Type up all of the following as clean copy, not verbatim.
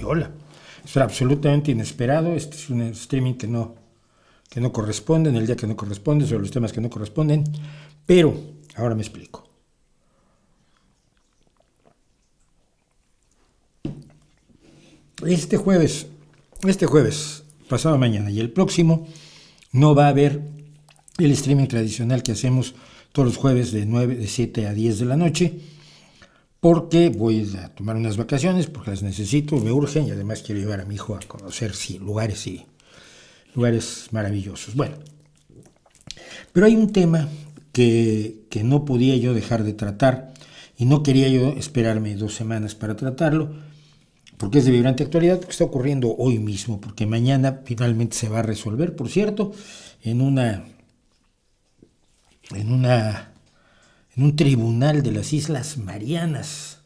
española. Esto era absolutamente inesperado. Este es un streaming que no corresponde, en el día que no corresponde, sobre los temas que no corresponden. Pero, ahora me explico. Este jueves, pasado mañana y el próximo, no va a haber el streaming tradicional que hacemos todos los jueves de 7 a 10 de la noche, porque voy a tomar unas vacaciones, porque las necesito, me urgen, y además quiero llevar a mi hijo a conocer lugares maravillosos. Bueno, pero hay un tema que no podía yo dejar de tratar, y no quería yo esperarme 2 semanas para tratarlo, porque es de vibrante actualidad, porque está ocurriendo hoy mismo, porque mañana finalmente se va a resolver, por cierto, en un tribunal de las Islas Marianas.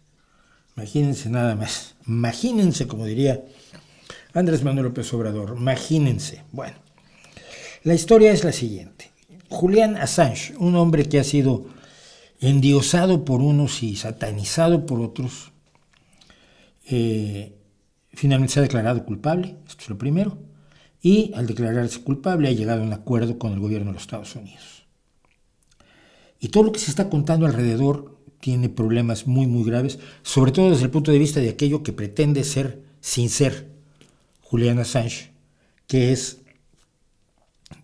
Imagínense nada más, imagínense, como diría Andrés Manuel López Obrador, imagínense. Bueno, la historia es la siguiente. Julian Assange, un hombre que ha sido endiosado por unos y satanizado por otros, finalmente se ha declarado culpable, esto es lo primero, y al declararse culpable ha llegado a un acuerdo con el gobierno de los Estados Unidos. Y todo lo que se está contando alrededor tiene problemas muy, muy graves, sobre todo desde el punto de vista de aquello que pretende ser, sin ser, Julian Assange, que es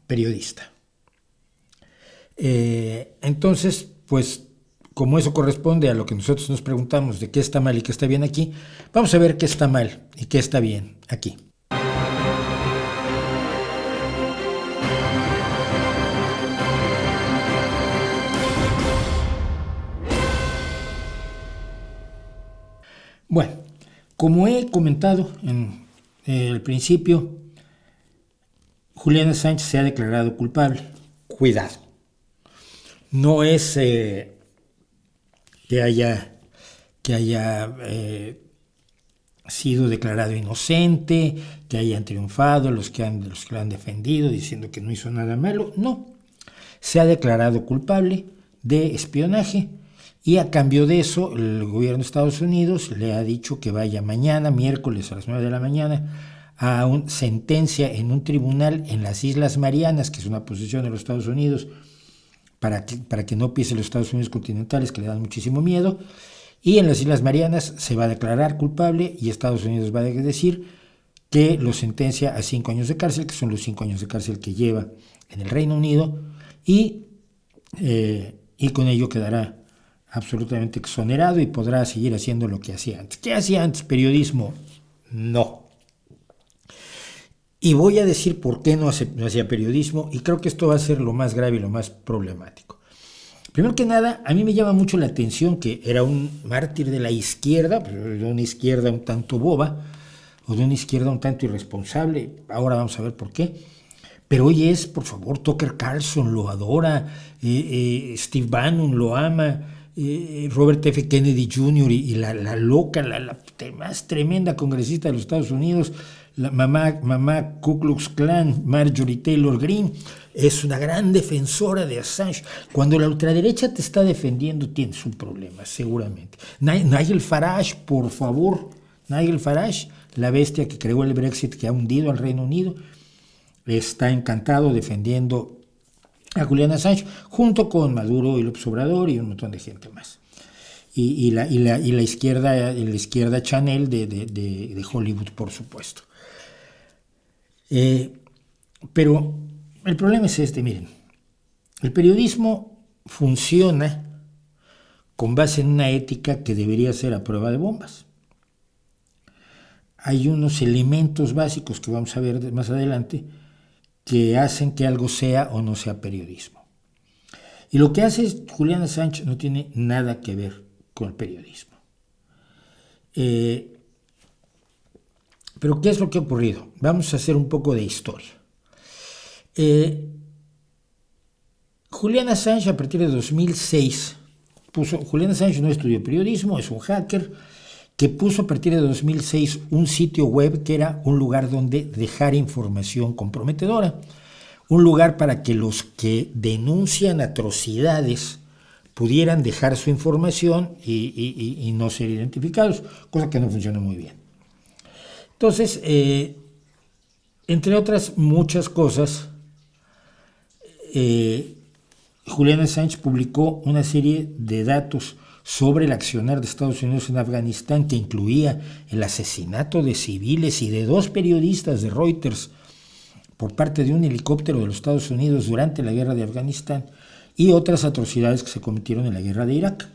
periodista. Entonces, pues, como eso corresponde a lo que nosotros nos preguntamos de qué está mal y qué está bien aquí, vamos a ver qué está mal y qué está bien aquí. Bueno, como he comentado en el principio, Julian Assange se ha declarado culpable. Cuidado. No es que haya sido declarado inocente, que hayan triunfado los que lo han defendido diciendo que no hizo nada malo. No. Se ha declarado culpable de espionaje. Y a cambio de eso, el gobierno de Estados Unidos le ha dicho que vaya mañana, miércoles a las 9 de la mañana, a una sentencia en un tribunal en las Islas Marianas, que es una posesión de los Estados Unidos, para que no pise los Estados Unidos continentales, que le dan muchísimo miedo. Y en las Islas Marianas se va a declarar culpable y Estados Unidos va a decir que lo sentencia a 5 años de cárcel, que son los 5 años de cárcel que lleva en el Reino Unido, y con ello quedará absolutamente exonerado y podrá seguir haciendo lo que hacía antes. ¿Qué hacía antes? ¿Periodismo? No. Y voy a decir por qué no hacía periodismo, y creo que esto va a ser lo más grave y lo más problemático. Primero que nada, a mí me llama mucho la atención que era un mártir de la izquierda, de una izquierda un tanto boba, o de una izquierda un tanto irresponsable. Ahora vamos a ver por qué. Pero hoy es, por favor, Tucker Carlson lo adora, Steve Bannon lo ama, Robert F. Kennedy Jr. y la loca, la más tremenda congresista de los Estados Unidos, la mamá Ku Klux Klan, Marjorie Taylor Greene, es una gran defensora de Assange. Cuando la ultraderecha te está defendiendo, tienes un problema, seguramente. Nigel Farage, por favor, Nigel Farage, la bestia que creó el Brexit, que ha hundido al Reino Unido, está encantado defendiendo a Julian Assange, junto con Maduro y López Obrador y un montón de gente más. Y la izquierda Chanel de Hollywood, por supuesto. Pero el problema es este, miren. El periodismo funciona con base en una ética que debería ser a prueba de bombas. Hay unos elementos básicos que vamos a ver más adelante que hacen que algo sea o no sea periodismo. Y lo que hace Julian Assange no tiene nada que ver con el periodismo. Pero ¿qué es lo que ha ocurrido? Vamos a hacer un poco de historia. Julian Assange, a partir de 2006, Julian Assange no estudió periodismo, es un hacker que puso a partir de 2006 un sitio web que era un lugar donde dejar información comprometedora, un lugar para que los que denuncian atrocidades pudieran dejar su información y no ser identificados, cosa que no funciona muy bien. Entonces, entre otras muchas cosas, Julian Assange publicó una serie de datos sobre el accionar de Estados Unidos en Afganistán, que incluía el asesinato de civiles y de 2 periodistas de Reuters por parte de un helicóptero de los Estados Unidos durante la guerra de Afganistán, y otras atrocidades que se cometieron en la guerra de Irak,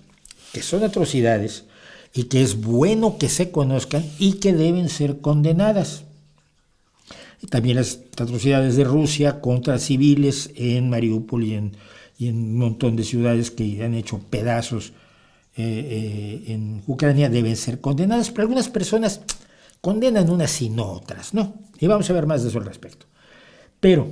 que son atrocidades y que es bueno que se conozcan y que deben ser condenadas. Y también las atrocidades de Rusia contra civiles en Mariupol y en un montón de ciudades que han hecho pedazos en Ucrania deben ser condenadas, pero algunas personas condenan unas y no otras, ¿no? Y vamos a ver más de eso al respecto. Pero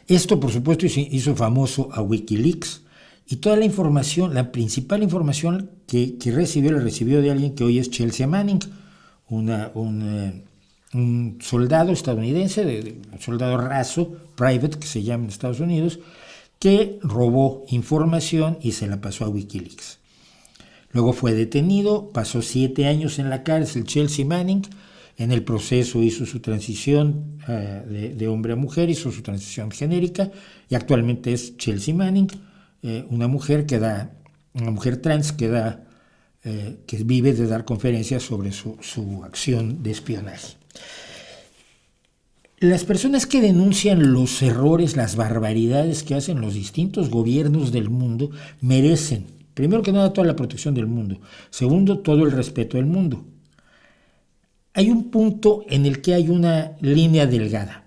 esto, por supuesto, hizo famoso a Wikileaks, y toda la información, la principal información que recibió, la recibió de alguien que hoy es Chelsea Manning, un soldado estadounidense, un soldado raso, private, que se llama en Estados Unidos, que robó información y se la pasó a Wikileaks. Luego fue detenido, pasó 7 años en la cárcel Chelsea Manning. En el proceso hizo su transición de hombre a mujer, hizo su transición genérica, y actualmente es Chelsea Manning, una mujer trans que vive de dar conferencias sobre su acción de espionaje. Las personas que denuncian los errores, las barbaridades que hacen los distintos gobiernos del mundo merecen, primero que nada, toda la protección del mundo. Segundo, todo el respeto del mundo. Hay un punto en el que hay una línea delgada.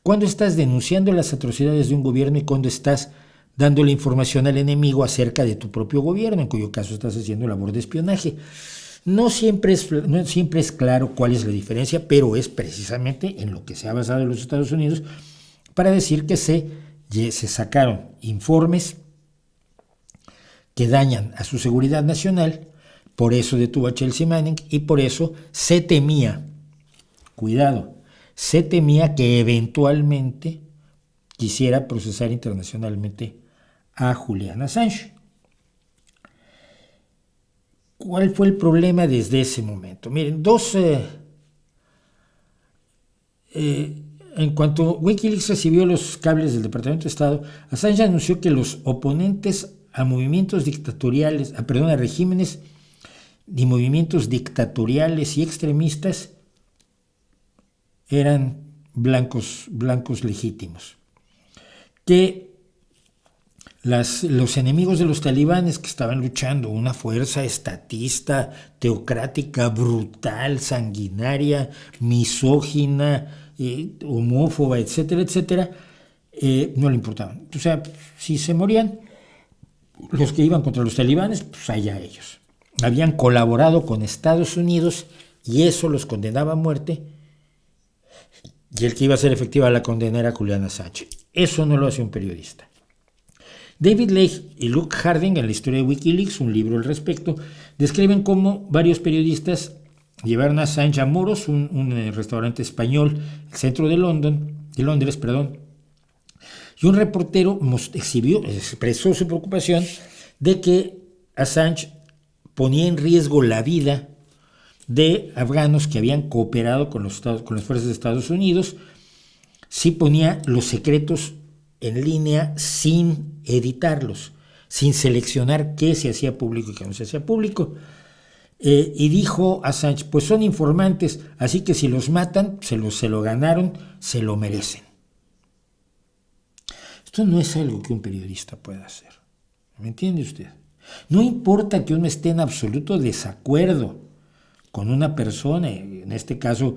Cuando estás denunciando las atrocidades de un gobierno y cuando estás dándole información al enemigo acerca de tu propio gobierno, en cuyo caso estás haciendo labor de espionaje. No siempre es claro cuál es la diferencia, pero es precisamente en lo que se ha basado en los Estados Unidos para decir que se sacaron informes que dañan a su seguridad nacional. Por eso detuvo a Chelsea Manning y por eso se temía, cuidado, se temía que eventualmente quisiera procesar internacionalmente a Julian Assange. ¿Cuál fue el problema desde ese momento? Miren, en cuanto Wikileaks recibió los cables del Departamento de Estado, Assange anunció que los oponentes a movimientos dictatoriales, a regímenes y movimientos dictatoriales y extremistas eran blancos legítimos. Que los enemigos de los talibanes, que estaban luchando, una fuerza estatista, teocrática, brutal, sanguinaria, misógina, homófoba, etcétera, etcétera, no le importaban. O sea, si se morían los que iban contra los talibanes, pues allá ellos. Habían colaborado con Estados Unidos y eso los condenaba a muerte, y el que iba a ser efectiva la condena era Julian Assange. Eso no lo hace un periodista. David Leigh y Luke Harding, en la historia de Wikileaks, un libro al respecto, describen cómo varios periodistas llevaron a Assange a Moros, un restaurante español, el centro de Londres, y un reportero expresó su preocupación de que Assange ponía en riesgo la vida de afganos que habían cooperado con las fuerzas de Estados Unidos, si ponía los secretos en línea sin editarlos, sin seleccionar qué se hacía público y qué no se hacía público. Y dijo Assange, pues son informantes, así que si los matan, se lo ganaron, se lo merecen. Esto no es algo que un periodista pueda hacer. ¿Me entiende usted? No importa que uno esté en absoluto desacuerdo con una persona, en este caso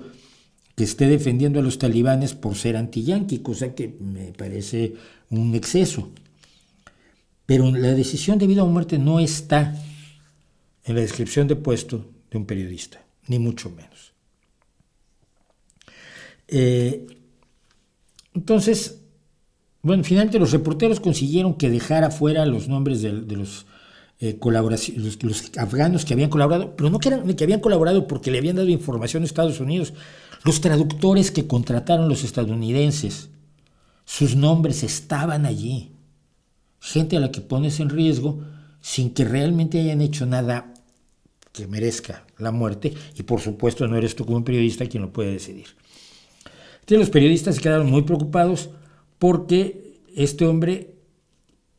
que esté defendiendo a los talibanes por ser anti-yanqui, cosa que me parece un exceso. Pero la decisión de vida o muerte no está en la descripción de puesto de un periodista, ni mucho menos. Entonces, bueno, finalmente los reporteros consiguieron que dejara fuera los nombres de los los afganos que habían colaborado, pero no que habían colaborado porque le habían dado información a Estados Unidos. Los traductores que contrataron los estadounidenses, sus nombres estaban allí. Gente a la que pones en riesgo sin que realmente hayan hecho nada que merezca la muerte, y por supuesto no eres tú como periodista quien lo puede decidir. Entonces los periodistas se quedaron muy preocupados porque este hombre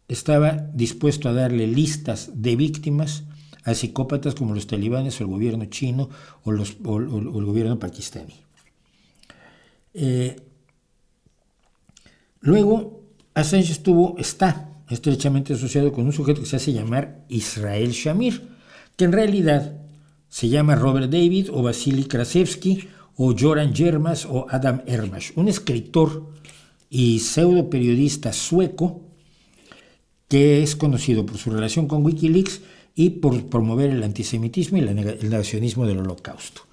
estaba dispuesto a darle listas de víctimas a psicópatas como los talibanes o el gobierno chino o el gobierno pakistaní. Luego, Assange está estrechamente asociado con un sujeto que se hace llamar Israel Shamir, que en realidad se llama Robert David o Vasily Krasevsky o Göran Yermas o Adam Ermash, un escritor y pseudo periodista sueco que es conocido por su relación con Wikileaks y por promover el antisemitismo y el negacionismo del Holocausto.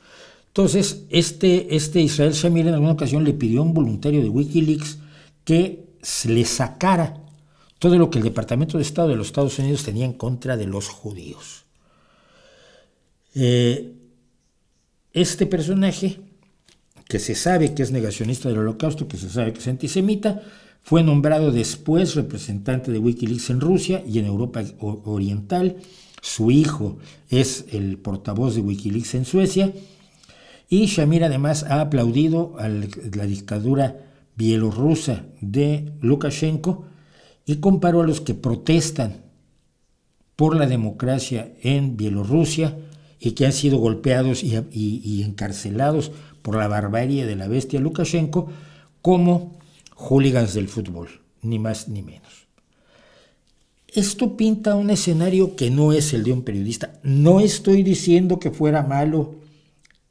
Entonces, este Israel Shamir en alguna ocasión le pidió a un voluntario de Wikileaks que le sacara todo lo que el Departamento de Estado de los Estados Unidos tenía en contra de los judíos. Este personaje, que se sabe que es negacionista del Holocausto, que se sabe que es antisemita, fue nombrado después representante de Wikileaks en Rusia y en Europa Oriental. Su hijo es el portavoz de Wikileaks en Suecia. Y Shamir además ha aplaudido a la dictadura bielorrusa de Lukashenko y comparó a los que protestan por la democracia en Bielorrusia y que han sido golpeados y encarcelados por la barbarie de la bestia Lukashenko como hooligans del fútbol, ni más ni menos. Esto pinta un escenario que no es el de un periodista. No estoy diciendo que fuera malo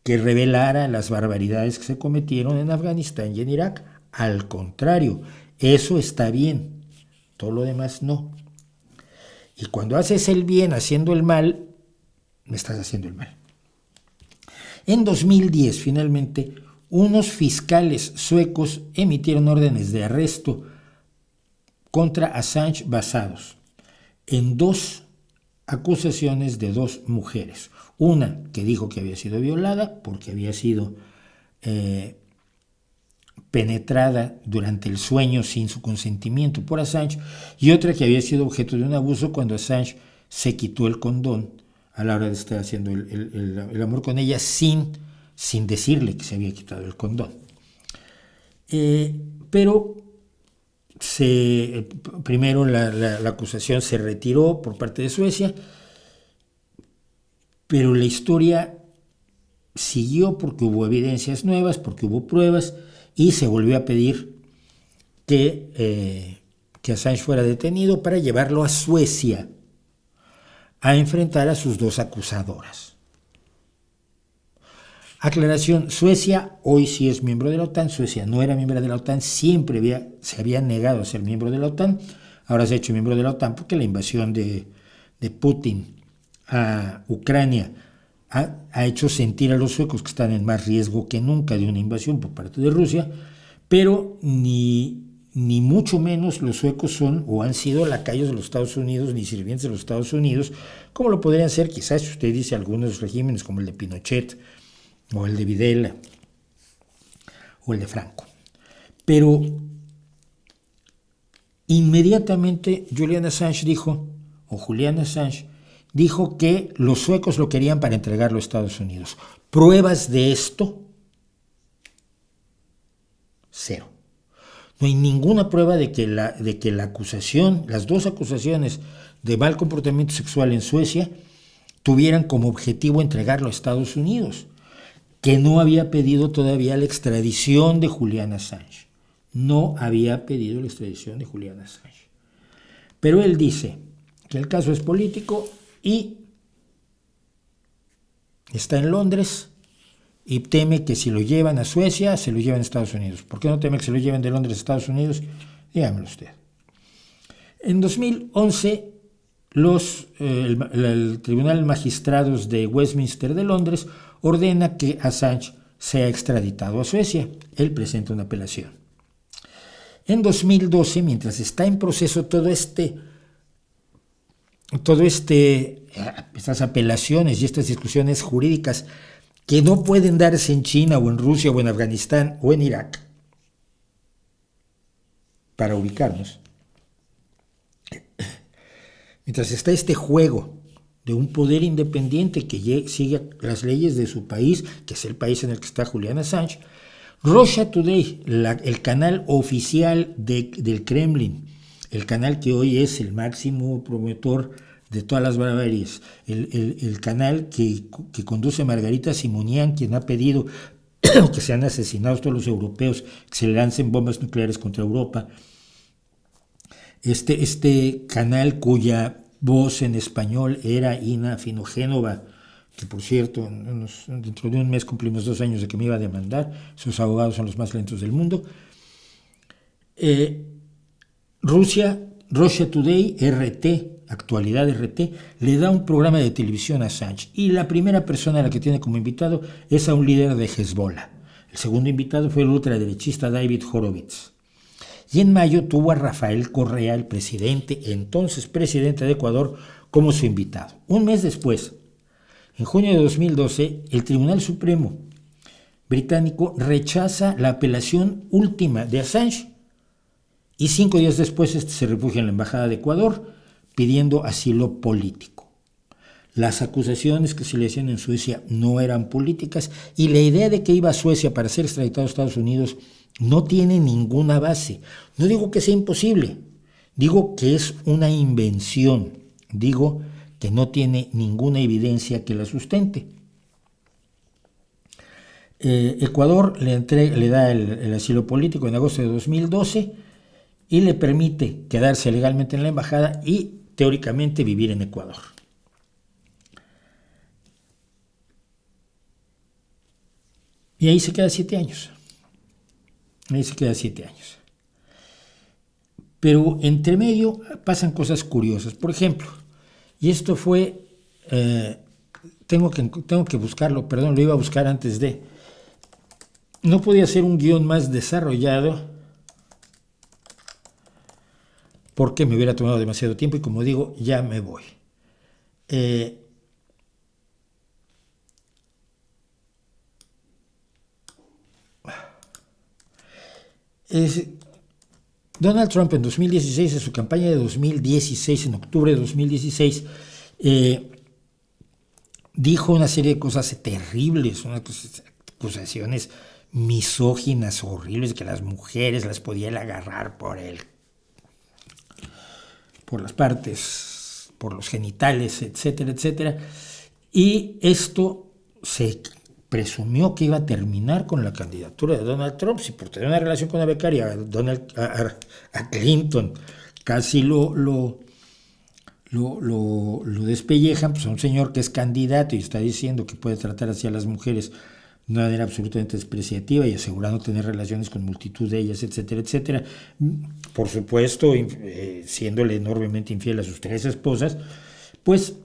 que revelara las barbaridades que se cometieron en Afganistán y en Irak. Al contrario, eso está bien. Todo lo demás no. Y cuando haces el bien haciendo el mal, me estás haciendo el mal. En 2010, finalmente, unos fiscales suecos emitieron órdenes de arresto contra Assange basados en 2 acusaciones de 2 mujeres. Una que dijo que había sido violada porque había sido penetrada durante el sueño sin su consentimiento por Assange, y otra que había sido objeto de un abuso cuando Assange se quitó el condón a la hora de estar haciendo el amor con ella sin decirle que se había quitado el condón. Pero primero la acusación se retiró por parte de Suecia, pero la historia siguió porque hubo evidencias nuevas, porque hubo pruebas, y se volvió a pedir que Assange fuera detenido para llevarlo a Suecia a enfrentar a sus 2 acusadoras. Aclaración: Suecia hoy sí es miembro de la OTAN. Suecia no era miembro de la OTAN, siempre se había negado a ser miembro de la OTAN. Ahora se ha hecho miembro de la OTAN porque la invasión de Putin a Ucrania ha hecho sentir a los suecos que están en más riesgo que nunca de una invasión por parte de Rusia, pero ni mucho menos los suecos son o han sido lacayos de los Estados Unidos ni sirvientes de los Estados Unidos, como lo podrían ser quizás, si usted dice, algunos regímenes como el de Pinochet o el de Videla o el de Franco. Pero inmediatamente Julian Assange dijo que los suecos lo querían para entregarlo a Estados Unidos. ¿Pruebas de esto? 0. No hay ninguna prueba de que la acusación, las 2 acusaciones de mal comportamiento sexual en Suecia, tuvieran como objetivo entregarlo a Estados Unidos, que no había pedido todavía la extradición de Julian Assange. No había pedido la extradición de Julian Assange. Pero él dice que el caso es político y está en Londres y teme que si lo llevan a Suecia, se lo llevan a Estados Unidos. ¿Por qué no teme que se lo lleven de Londres a Estados Unidos? Dígamelo usted. En 2011, el Tribunal de Magistrados de Westminster de Londres ordena que Assange sea extraditado a Suecia. Él presenta una apelación. En 2012, mientras está en proceso estas apelaciones y estas discusiones jurídicas que no pueden darse en China o en Rusia o en Afganistán o en Irak, para ubicarnos, mientras está este juego de un poder independiente que sigue las leyes de su país, que es el país en el que está Julian Assange. Russia Today, el canal oficial del Kremlin, el canal que hoy es el máximo promotor de todas las barbaries, el canal que conduce Margarita Simonian, quien ha pedido que sean asesinados todos los europeos, que se lancen bombas nucleares contra Europa. Este canal cuya voz en español era Ina Finogénova, que por cierto, dentro de un mes cumplimos 2 años de que me iba a demandar, sus abogados son los más lentos del mundo. Russia Today, Actualidad RT, le da un programa de televisión a Assange, y la primera persona a la que tiene como invitado es a un líder de Hezbollah. El segundo invitado fue el ultraderechista David Horowitz. Y en mayo tuvo a Rafael Correa, el entonces presidente de Ecuador, como su invitado. Un mes después, en junio de 2012, el Tribunal Supremo británico rechaza la apelación última de Assange, y 5 días después se refugia en la Embajada de Ecuador pidiendo asilo político. Las acusaciones que se le hacían en Suecia no eran políticas, y la idea de que iba a Suecia para ser extraditado a Estados Unidos no tiene ninguna base. No digo que sea imposible, digo que es una invención, digo que no tiene ninguna evidencia que la sustente. Ecuador le da el asilo político en agosto de 2012 y le permite quedarse legalmente en la embajada y teóricamente vivir en Ecuador. Y ahí se queda 7 años. Pero entre medio pasan cosas curiosas. Por ejemplo, y esto fue, tengo que buscarlo, perdón, lo iba a buscar antes de. No podía hacer un guión más desarrollado porque me hubiera tomado demasiado tiempo, y como digo, ya me voy. Donald Trump en 2016, en su campaña de 2016, en octubre de 2016, dijo una serie de cosas terribles, unas acusaciones misóginas horribles, que las mujeres las podía él agarrar por las partes, por los genitales, etcétera, etcétera. Y esto se presumió que iba a terminar con la candidatura de Donald Trump. Si por tener una relación con una becaria a Clinton casi lo despellejan, pues a un señor que es candidato y está diciendo que puede tratar así a las mujeres de una manera absolutamente despreciativa y asegurando tener relaciones con multitud de ellas, etcétera, etcétera. Por supuesto, siéndole enormemente infiel a sus 3 esposas, pues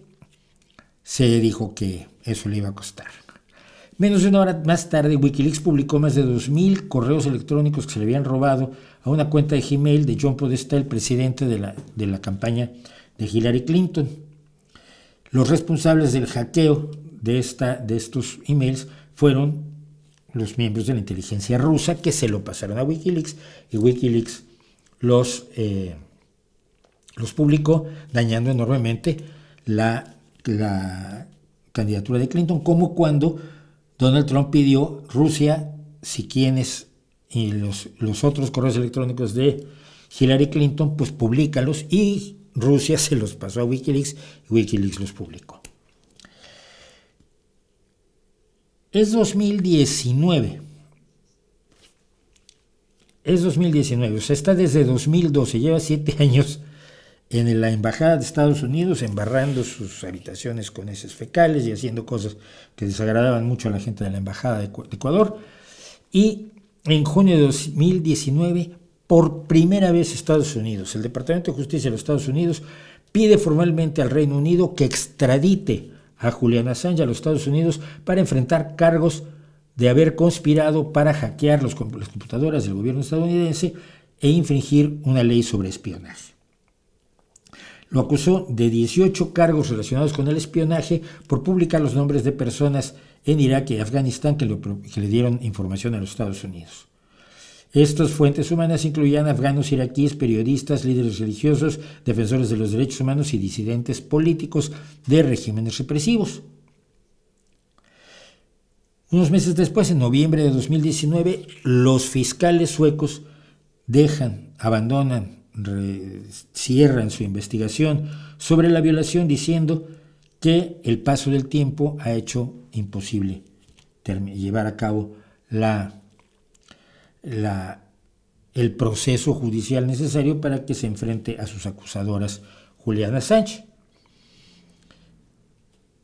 se dijo que eso le iba a costar. Menos de una hora más tarde, Wikileaks publicó más de 2,000 correos electrónicos que se le habían robado a una cuenta de Gmail de John Podesta, el presidente de la campaña de Hillary Clinton. Los responsables del hackeo de estos emails fueron los miembros de la inteligencia rusa, que se lo pasaron a Wikileaks, y Wikileaks los publicó, dañando enormemente la candidatura de Clinton, como cuando Donald Trump pidió: Rusia, si tienes los otros correos electrónicos de Hillary Clinton, pues públicalos, y Rusia se los pasó a Wikileaks y Wikileaks los publicó. Es 2019, o sea, está desde 2012, lleva 7 años en la embajada de Estados Unidos, embarrando sus habitaciones con heces fecales y haciendo cosas que desagradaban mucho a la gente de la embajada de Ecuador. Y en junio de 2019, por primera vez Estados Unidos, el Departamento de Justicia de los Estados Unidos pide formalmente al Reino Unido que extradite a Julian Assange a los Estados Unidos para enfrentar cargos de haber conspirado para hackear las computadoras del gobierno estadounidense e infringir una ley sobre espionaje. Lo acusó de 18 cargos relacionados con el espionaje por publicar los nombres de personas en Irak y Afganistán que le dieron información a los Estados Unidos. Estas fuentes humanas incluían afganos, iraquíes, periodistas, líderes religiosos, defensores de los derechos humanos y disidentes políticos de regímenes represivos. Unos meses después, en noviembre de 2019, los fiscales suecos abandonan, cierran su investigación sobre la violación, diciendo que el paso del tiempo ha hecho imposible llevar a cabo el proceso judicial necesario para que se enfrente a sus acusadoras Julian Assange.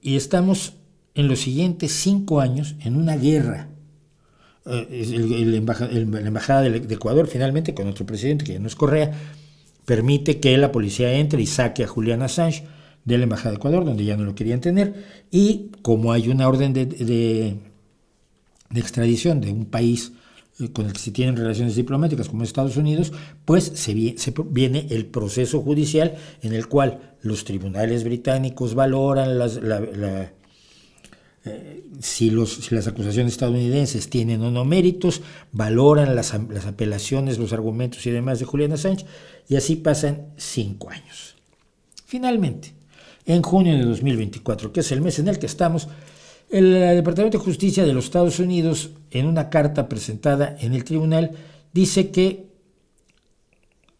Y estamos en los siguientes 5 años en una guerra. La embajada de Ecuador, finalmente, con otro presidente, que ya no es Correa, permite que la policía entre y saque a Julian Assange de la embajada de Ecuador, donde ya no lo querían tener, y como hay una orden de extradición de un país con el que se tienen relaciones diplomáticas como Estados Unidos, pues viene el proceso judicial en el cual los tribunales británicos valoran si las acusaciones estadounidenses tienen o no méritos, valoran las apelaciones, los argumentos y demás de Julian Assange, y así pasan 5 años. Finalmente, en junio de 2024, que es el mes en el que estamos, el Departamento de Justicia de los Estados Unidos, en una carta presentada en el tribunal, dice que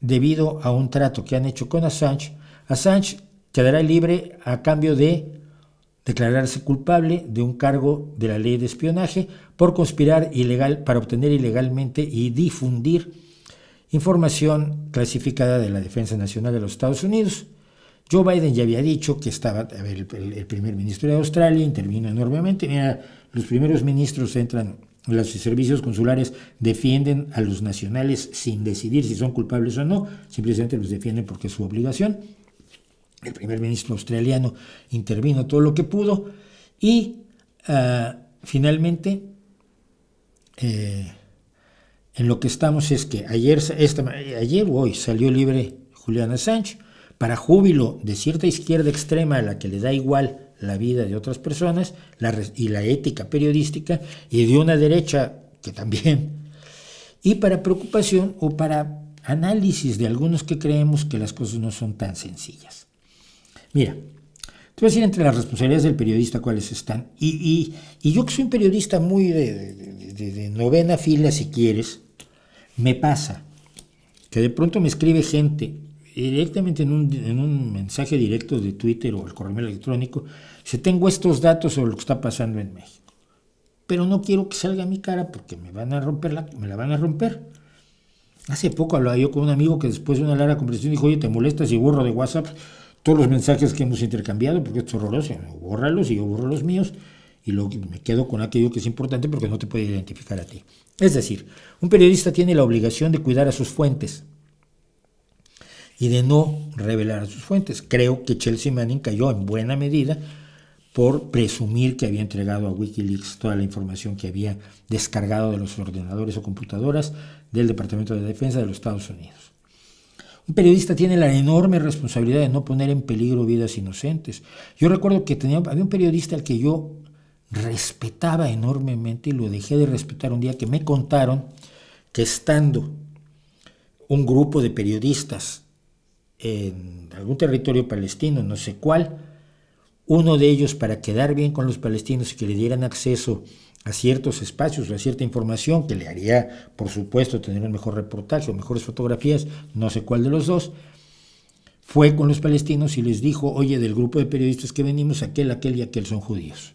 debido a un trato que han hecho con Assange quedará libre a cambio de declararse culpable de un cargo de la ley de espionaje por conspirar para obtener ilegalmente y difundir información clasificada de la Defensa Nacional de los Estados Unidos. Joe Biden ya había dicho que el primer ministro de Australia intervino enormemente. Mira, los primeros ministros entran, los servicios consulares defienden a los nacionales sin decidir si son culpables o no, simplemente los defienden porque es su obligación. El primer ministro australiano intervino todo lo que pudo y finalmente en lo que estamos es que ayer o hoy salió libre Julian Assange, para júbilo de cierta izquierda extrema a la que le da igual la vida de otras personas y la ética periodística, y de una derecha que también, y para preocupación o para análisis de algunos que creemos que las cosas no son tan sencillas. Mira, te voy a decir entre las responsabilidades del periodista cuáles están, y yo que soy un periodista muy de novena fila, si quieres, me pasa que de pronto me escribe gente directamente en un mensaje directo de Twitter o el correo electrónico, si tengo estos datos sobre lo que está pasando en México, pero no quiero que salga a mi cara porque me la van a romper. Hace poco hablaba yo con un amigo que después de una larga conversación dijo: oye, ¿te molestas si borro de WhatsApp todos los mensajes que hemos intercambiado? Porque esto es horroroso. Bórralos y yo borro los míos y luego me quedo con aquello que es importante porque no te puede identificar a ti. Es decir, un periodista tiene la obligación de cuidar a sus fuentes y de no revelar a sus fuentes. Creo que Chelsea Manning cayó en buena medida por presumir que había entregado a Wikileaks toda la información que había descargado de los ordenadores o computadoras del Departamento de Defensa de los Estados Unidos. Un periodista tiene la enorme responsabilidad de no poner en peligro vidas inocentes. Yo recuerdo que había un periodista al que yo respetaba enormemente y lo dejé de respetar un día que me contaron que estando un grupo de periodistas en algún territorio palestino, no sé cuál, uno de ellos, para quedar bien con los palestinos y que le dieran acceso a ciertos espacios o a cierta información que le haría, por supuesto, tener un mejor reportaje o mejores fotografías, no sé cuál de los dos, fue con los palestinos y les dijo: oye, del grupo de periodistas que venimos, aquel y aquel son judíos.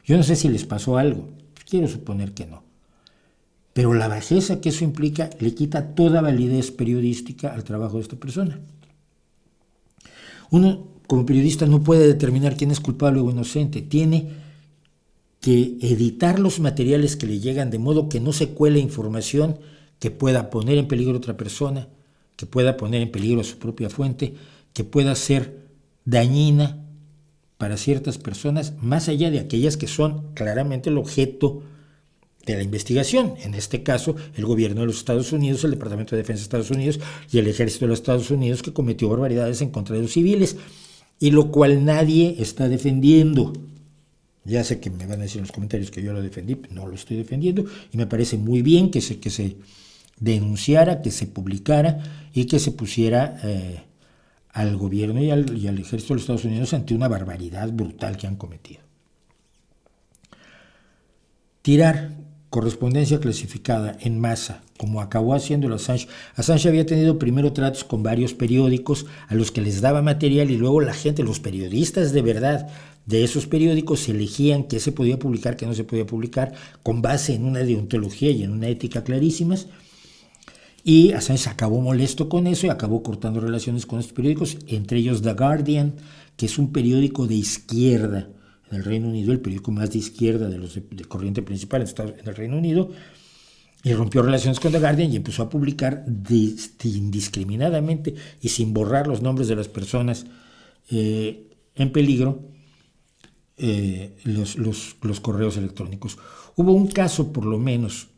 Yo no sé si les pasó algo, quiero suponer que no. Pero la bajeza que eso implica le quita toda validez periodística al trabajo de esta persona. Uno, como periodista, no puede determinar quién es culpable o inocente. Tiene que editar los materiales que le llegan de modo que no se cuele información que pueda poner en peligro a otra persona, que pueda poner en peligro a su propia fuente, que pueda ser dañina para ciertas personas, más allá de aquellas que son claramente el objeto de la investigación, en este caso el gobierno de los Estados Unidos, el Departamento de Defensa de Estados Unidos y el Ejército de los Estados Unidos, que cometió barbaridades en contra de los civiles, y lo cual nadie está defendiendo. Ya sé que me van a decir en los comentarios que yo lo defendí, no lo estoy defendiendo, y me parece muy bien que se denunciara, que se publicara y que se pusiera al gobierno y al ejército de los Estados Unidos ante una barbaridad brutal que han cometido. Tirar correspondencia clasificada en masa, como acabó haciendo Assange. Assange había tenido primero tratos con varios periódicos a los que les daba material y luego la gente, los periodistas de verdad de esos periódicos elegían qué se podía publicar, qué no se podía publicar, con base en una deontología y en una ética clarísimas. Y Assange acabó molesto con eso y acabó cortando relaciones con estos periódicos, entre ellos The Guardian, que es un periódico de izquierda en el Reino Unido, el periódico más de izquierda de los de corriente principal en el Reino Unido, y rompió relaciones con The Guardian y empezó a publicar indiscriminadamente y sin borrar los nombres de las personas en peligro los correos electrónicos. Hubo un caso, por lo menos,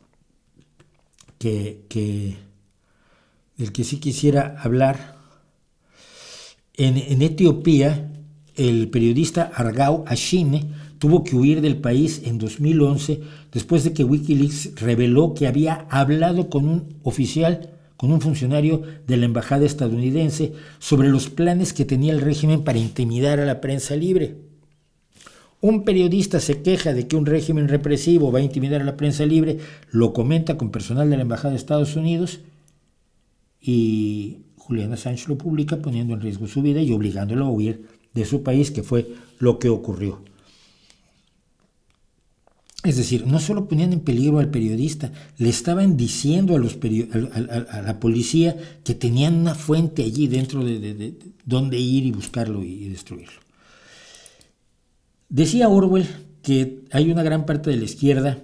del que sí quisiera hablar. En Etiopía, el periodista Argao Ashine tuvo que huir del país en 2011 después de que Wikileaks reveló que había hablado con un oficial, con un funcionario de la embajada estadounidense sobre los planes que tenía el régimen para intimidar a la prensa libre. Un periodista se queja de que un régimen represivo va a intimidar a la prensa libre, lo comenta con personal de la embajada de Estados Unidos y Julian Assange lo publica poniendo en riesgo su vida y obligándolo a huir de su país, que fue lo que ocurrió. Es decir, no solo ponían en peligro al periodista, le estaban diciendo a la policía que tenían una fuente allí dentro de donde ir y buscarlo y destruirlo. Decía Orwell que hay una gran parte de la izquierda,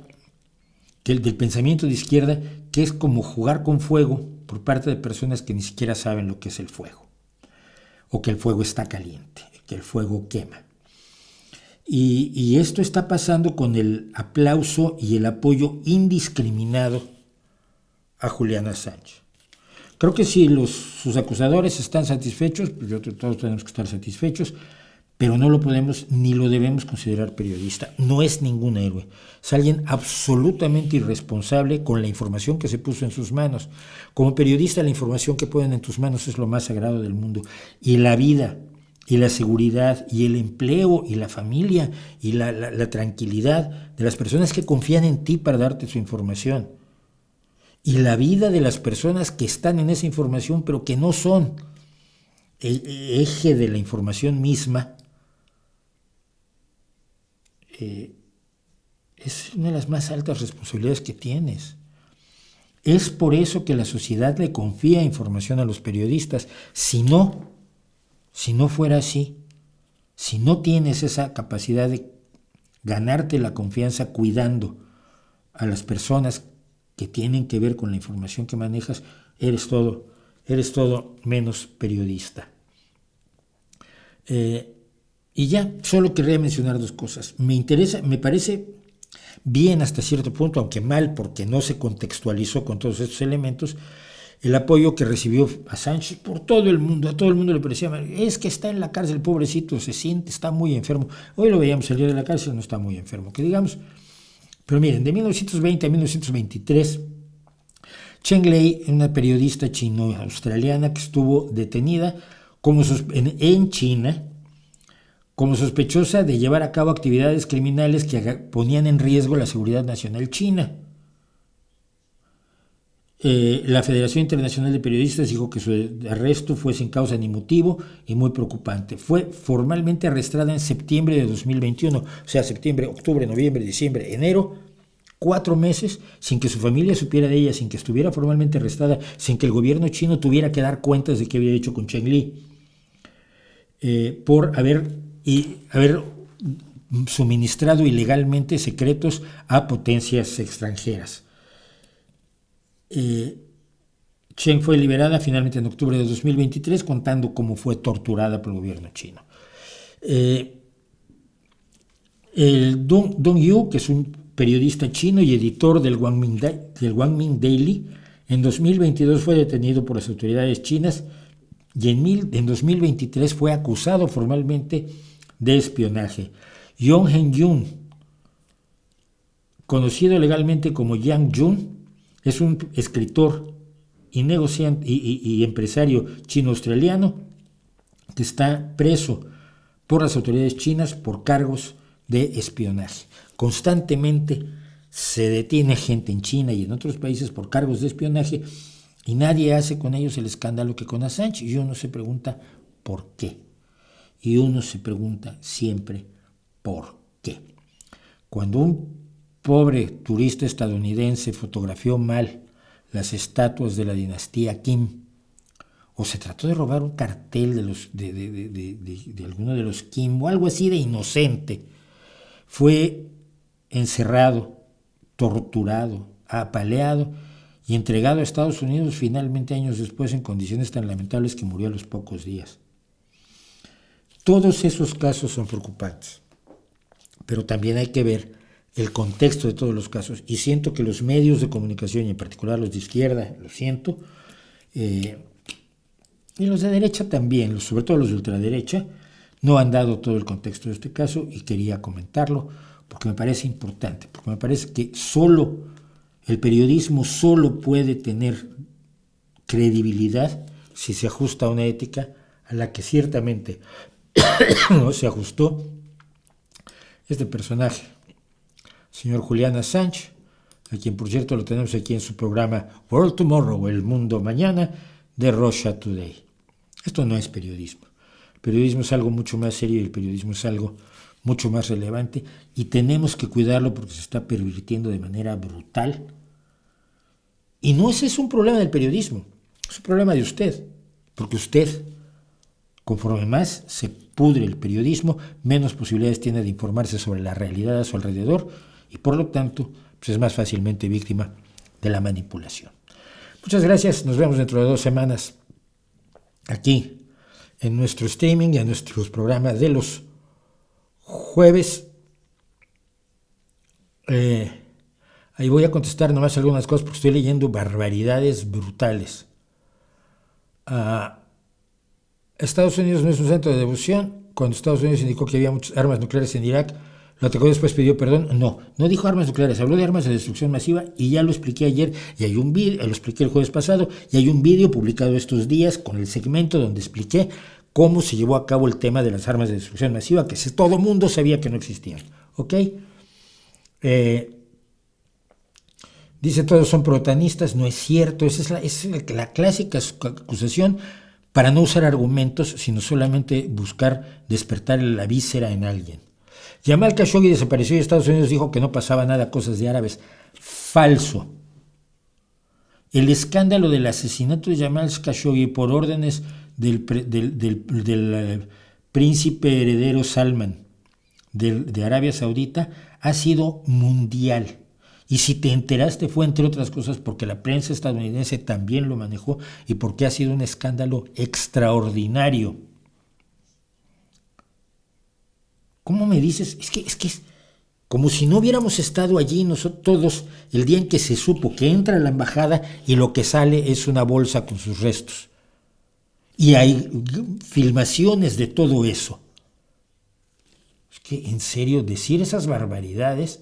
del pensamiento de izquierda, que es como jugar con fuego por parte de personas que ni siquiera saben lo que es el fuego, o que el fuego está caliente, que el fuego quema. Y esto está pasando con el aplauso y el apoyo indiscriminado a Julian Assange. Creo que si sus acusadores están satisfechos, pues todos tenemos que estar satisfechos, pero no lo podemos ni lo debemos considerar periodista. No es ningún héroe. Es alguien absolutamente irresponsable con la información que se puso en sus manos. Como periodista, la información que ponen en tus manos es lo más sagrado del mundo. Y la vida, y la seguridad, y el empleo, y la familia, y la tranquilidad de las personas que confían en ti para darte su información. Y la vida de las personas que están en esa información, pero que no son el eje de la información misma, es una de las más altas responsabilidades que tienes. Es por eso que la sociedad le confía información a los periodistas. Si no fuera así, si no tienes esa capacidad de ganarte la confianza cuidando a las personas que tienen que ver con la información que manejas, eres todo menos periodista. Y ya, solo querría mencionar dos cosas. Me parece bien hasta cierto punto, aunque mal porque no se contextualizó con todos estos elementos, el apoyo que recibió Assange por todo el mundo. A todo el mundo le parecía, es que está en la cárcel, pobrecito, está muy enfermo. Hoy lo veíamos salir de la cárcel, no está muy enfermo, que digamos. Pero miren, de 1920 a 1923, Chen Lei, una periodista chino-australiana que estuvo detenida en China como sospechosa de llevar a cabo actividades criminales que ponían en riesgo la seguridad nacional china. La Federación Internacional de Periodistas dijo que su arresto fue sin causa ni motivo y muy preocupante. Fue formalmente arrestada en septiembre de 2021, o sea, septiembre, octubre, noviembre, diciembre, enero, 4 meses sin que su familia supiera de ella, sin que estuviera formalmente arrestada, sin que el gobierno chino tuviera que dar cuentas de qué había hecho con Chen Li, por haber suministrado ilegalmente secretos a potencias extranjeras. Chen fue liberada finalmente en octubre de 2023, contando cómo fue torturada por el gobierno chino. El Dong Yu, que es un periodista chino y editor del Guangming Daily, en 2022 fue detenido por las autoridades chinas y en 2023 fue acusado formalmente de espionaje. Yoon Hae-yoon, conocido legalmente como Yang Jun, es un escritor y negociante y empresario chino-australiano que está preso por las autoridades chinas por cargos de espionaje. Constantemente se detiene gente en China y en otros países por cargos de espionaje y nadie hace con ellos el escándalo que con Assange. Y uno se pregunta por qué. Y uno se pregunta siempre por qué. Cuando un pobre turista estadounidense fotografió mal las estatuas de la dinastía Kim, o se trató de robar un cartel de alguno de los Kim, o algo así de inocente, fue encerrado, torturado, apaleado y entregado a Estados Unidos finalmente años después en condiciones tan lamentables que murió a los pocos días. Todos esos casos son preocupantes, pero también hay que ver el contexto de todos los casos, y siento que los medios de comunicación, y en particular los de izquierda, lo siento, y los de derecha también, sobre todo los de ultraderecha, no han dado todo el contexto de este caso, y quería comentarlo porque me parece importante, porque me parece que el periodismo solo puede tener credibilidad si se ajusta a una ética a la que ciertamente no se ajustó este personaje, señor Julian Assange, a quien por cierto lo tenemos aquí en su programa World Tomorrow, El Mundo Mañana, de Russia Today. Esto no es periodismo. El periodismo es algo mucho más serio y el periodismo es algo mucho más relevante y tenemos que cuidarlo porque se está pervirtiendo de manera brutal. Y no ese es un problema del periodismo, es un problema de usted, porque usted, conforme más se pudre el periodismo, menos posibilidades tiene de informarse sobre la realidad a su alrededor y por lo tanto pues es más fácilmente víctima de la manipulación. Muchas gracias, nos vemos dentro de 2 semanas aquí en nuestro streaming y en nuestros programas de los jueves. Ahí voy a contestar nomás algunas cosas porque estoy leyendo barbaridades brutales. Estados Unidos no es un centro de devoción. Cuando Estados Unidos indicó que había muchas armas nucleares en Irak, lo atacó y después pidió perdón. No dijo armas nucleares, habló de armas de destrucción masiva y ya lo expliqué ayer y hay un video, lo expliqué el jueves pasado y hay un video publicado estos días con el segmento donde expliqué cómo se llevó a cabo el tema de las armas de destrucción masiva, que todo el mundo sabía que no existían. ¿Ok? Dice todos son protanistas, no es cierto, esa es la clásica acusación para no usar argumentos, sino solamente buscar despertar la víscera en alguien. Jamal Khashoggi desapareció y Estados Unidos dijo que no pasaba nada, cosas de árabes. Falso. El escándalo del asesinato de Jamal Khashoggi por órdenes del príncipe heredero Salman de Arabia Saudita ha sido mundial. Y si te enteraste fue, entre otras cosas, porque la prensa estadounidense también lo manejó y porque ha sido un escándalo extraordinario. ¿Cómo me dices? Es que es como si no hubiéramos estado allí nosotros todos el día en que se supo que entra a la embajada y lo que sale es una bolsa con sus restos. Y hay filmaciones de todo eso. Es que, en serio, decir esas barbaridades...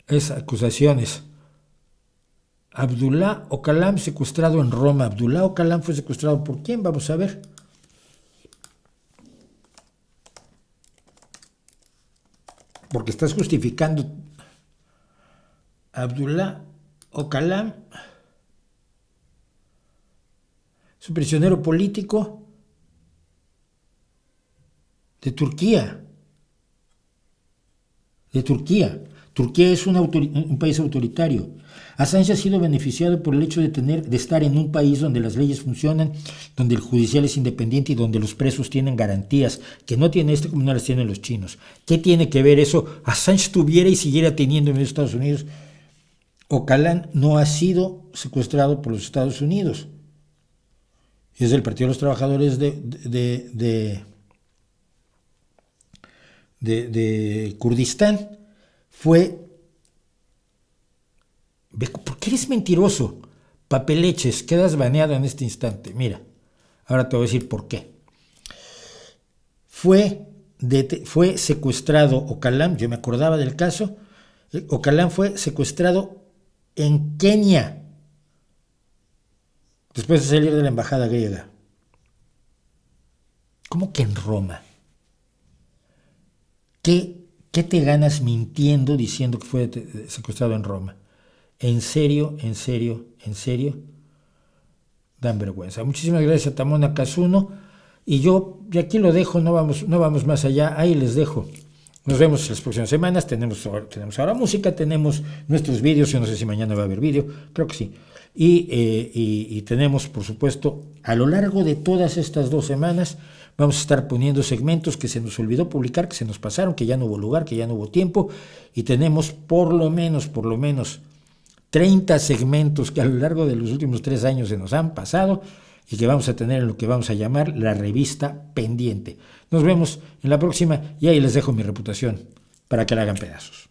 esas acusaciones. Abdullah Ocalam secuestrado en Roma. Abdullah Ocalam fue secuestrado ¿por quién? Vamos a ver. Porque estás justificando. Abdullah Ocalam es un prisionero político de Turquía. Turquía es un país autoritario. Assange ha sido beneficiado por el hecho de estar en un país donde las leyes funcionan, donde el judicial es independiente y donde los presos tienen garantías que no tiene como no las tienen los chinos. ¿Qué tiene que ver eso? Assange tuviera y siguiera teniendo en los Estados Unidos. Ocalan no ha sido secuestrado por los Estados Unidos. Es del Partido de los Trabajadores de Kurdistán. ¿Por qué eres mentiroso? Papeleches, quedas baneado en este instante. Mira, ahora te voy a decir por qué. Fue secuestrado Ocalam, yo me acordaba del caso. Ocalam fue secuestrado en Kenia, después de salir de la embajada griega. ¿Cómo que en Roma? ¿Qué te ganas mintiendo diciendo que fue secuestrado en Roma? ¿En serio? Dan vergüenza. Muchísimas gracias a Tamona Casuno. Y yo aquí lo dejo, no vamos más allá. Ahí les dejo. Nos vemos las próximas semanas. Tenemos ahora música, tenemos nuestros vídeos. Yo no sé si mañana va a haber vídeo, creo que sí. Y tenemos, por supuesto, a lo largo de todas estas 2 semanas, vamos a estar poniendo segmentos que se nos olvidó publicar, que se nos pasaron, que ya no hubo lugar, que ya no hubo tiempo. Y tenemos por lo menos 30 segmentos que a lo largo de los últimos 3 años se nos han pasado y que vamos a tener en lo que vamos a llamar la revista pendiente. Nos vemos en la próxima y ahí les dejo mi reputación para que la hagan pedazos.